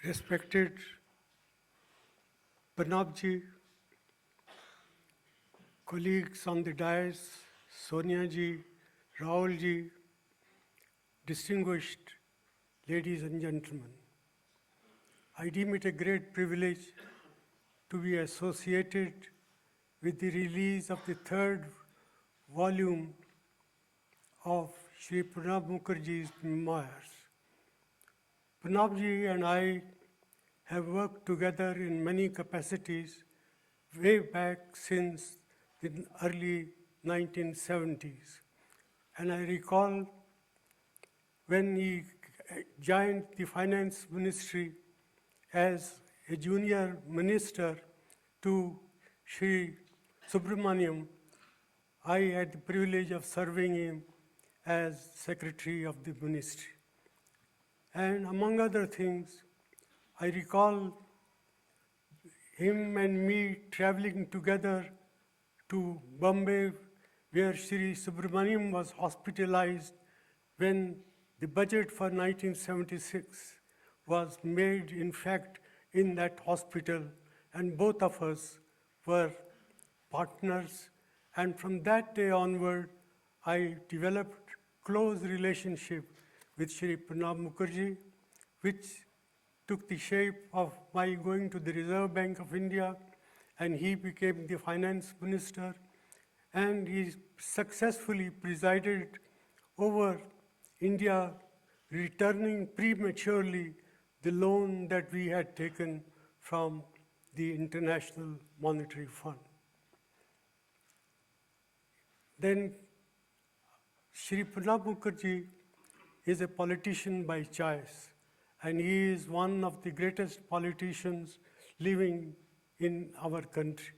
Respected Pranabji, colleagues on the dais, Sonia ji, Rahul ji, distinguished ladies and gentlemen, I deem it a great privilege to be associated with the release of the third volume of Shri Pranab Mukherjee's memoirs. Pranabji and I have worked together in many capacities way back since the early 1970s. And I recall when he joined the finance ministry as a junior minister to Shri Subramaniam, I had the privilege of serving him as secretary of the ministry. And among other things, I recall him and me traveling together to Bombay, where Shri Subramaniam was hospitalized when the budget for 1976 was made, in fact, in that hospital, and both of us were partners. And from that day onward, I developed close relationship with Shri Pranab Mukherjee, which took the shape of my going to the Reserve Bank of India, and he became the finance minister, and he successfully presided over India returning prematurely the loan that we had taken from the International Monetary Fund. Then Shri Pranab Mukherjee is a politician by choice, and he is one of the greatest politicians living in our country.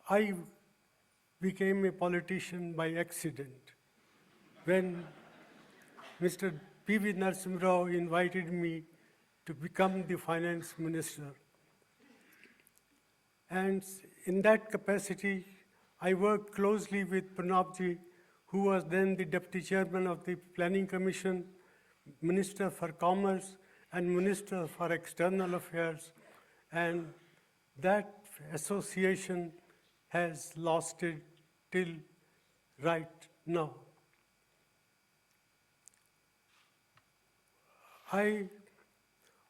I became a politician by accident when Mr. P.V. Narasimha Rao invited me to become the finance minister. And in that capacity, I worked closely with Pranabji, who was then the deputy chairman of the Planning Commission, Minister for Commerce, and Minister for External Affairs. And that association has lasted till right now. I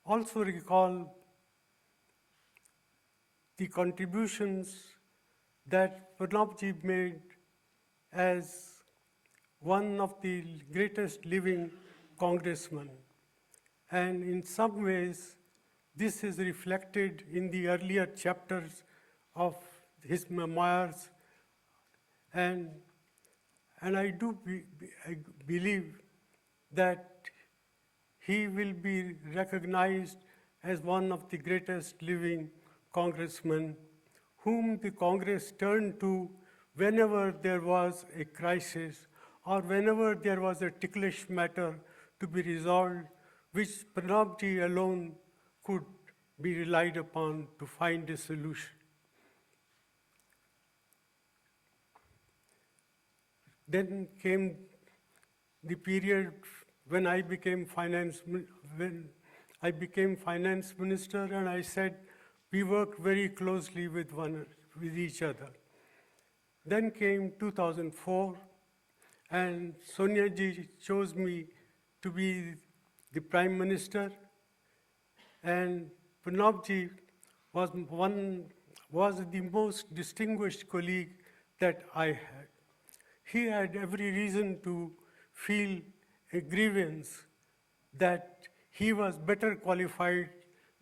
also recall the contributions that Pranabji made as one of the greatest living congressmen. And in some ways, this is reflected in the earlier chapters of his memoirs. And I do I believe that he will be recognized as one of the greatest living congressmen whom the Congress turned to whenever there was a crisis or whenever there was a ticklish matter to be resolved, which Pranabji alone could be relied upon to find a solution. Then came the period when I became finance minister, and I said we worked very closely with each other. Then came 2004, and Sonia ji chose me to be the Prime Minister, and Pranab ji was the most distinguished colleague that I had. He had every reason to feel a grievance that he was better qualified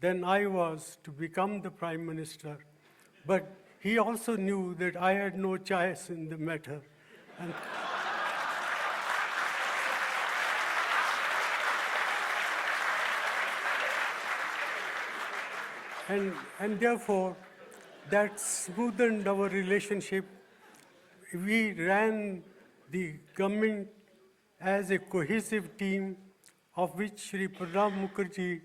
than I was to become the Prime Minister. But he also knew that I had no choice in the matter. And therefore, that smoothened our relationship. We ran the government as a cohesive team, of which Shri Pranab Mukherjee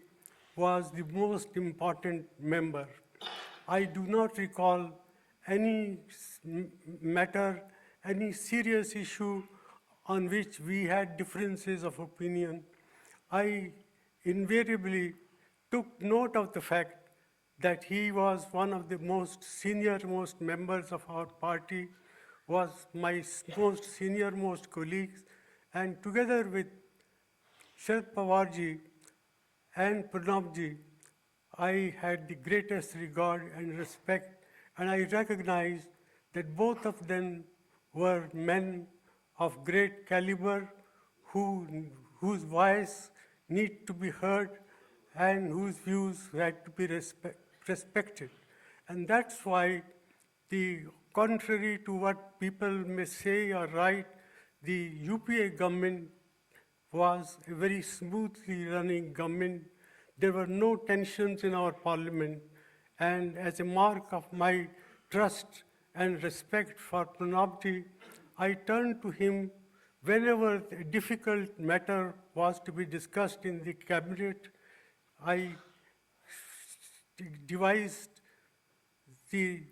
was the most important member. I do not recall any matter, any serious issue on which we had differences of opinion. I invariably took note of the fact that he was one of the most senior-most members of our party, was my most senior-most colleagues, and together with Sharad Pawarji and Pranabji, I had the greatest regard and respect, and I recognized that both of them were men of great caliber whose voice need to be heard and whose views had to be respected. And that's why, contrary to what people may say or write, the UPA government was a very smoothly running government. There were no tensions in our parliament. And as a mark of my trust and respect for Pranabji, I turned to him whenever a difficult matter was to be discussed in the cabinet. I devised the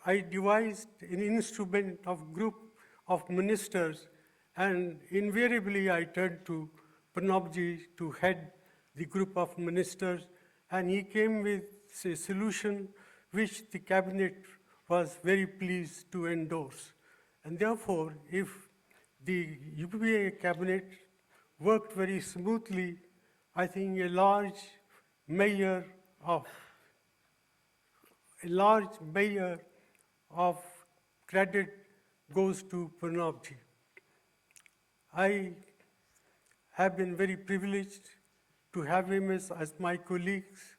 I devised an instrument of group of ministers, and invariably I turned to Pranabji to head the group of ministers, and he came with a solution which the cabinet was very pleased to endorse. And therefore, if the UPA cabinet worked very smoothly, I think a large measure of credit goes to Pranabji. I have been very privileged to have him as my colleagues,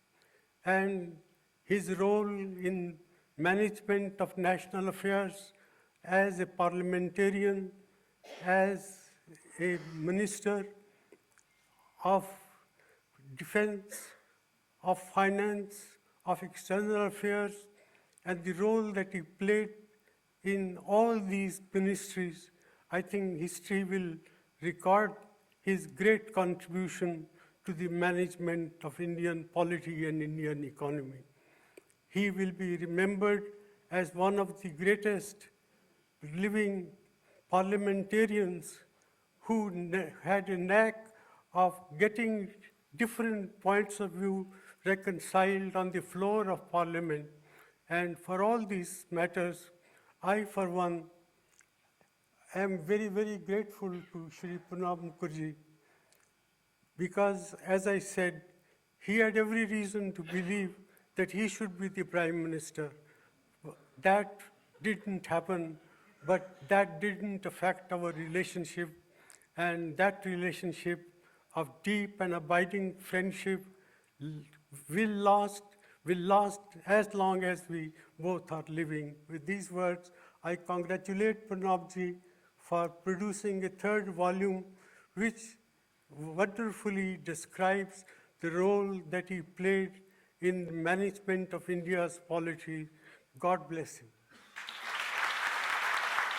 and his role in management of national affairs as a parliamentarian, as a minister of defense, of finance, of external affairs, and the role that he played in all these ministries, I think history will record his great contribution to the management of Indian polity and Indian economy. He will be remembered as one of the greatest living parliamentarians who had a knack of getting different points of view reconciled on the floor of Parliament. And for all these matters, I, for one, am very, very grateful to Shri Pranab Mukherjee, because, as I said, he had every reason to believe that he should be the Prime Minister. That didn't happen, but that didn't affect our relationship, and that relationship of deep and abiding friendship will last as long as we both are living. With these words, I congratulate Pranabji for producing a third volume which wonderfully describes the role that he played in the management of India's polity. God bless him.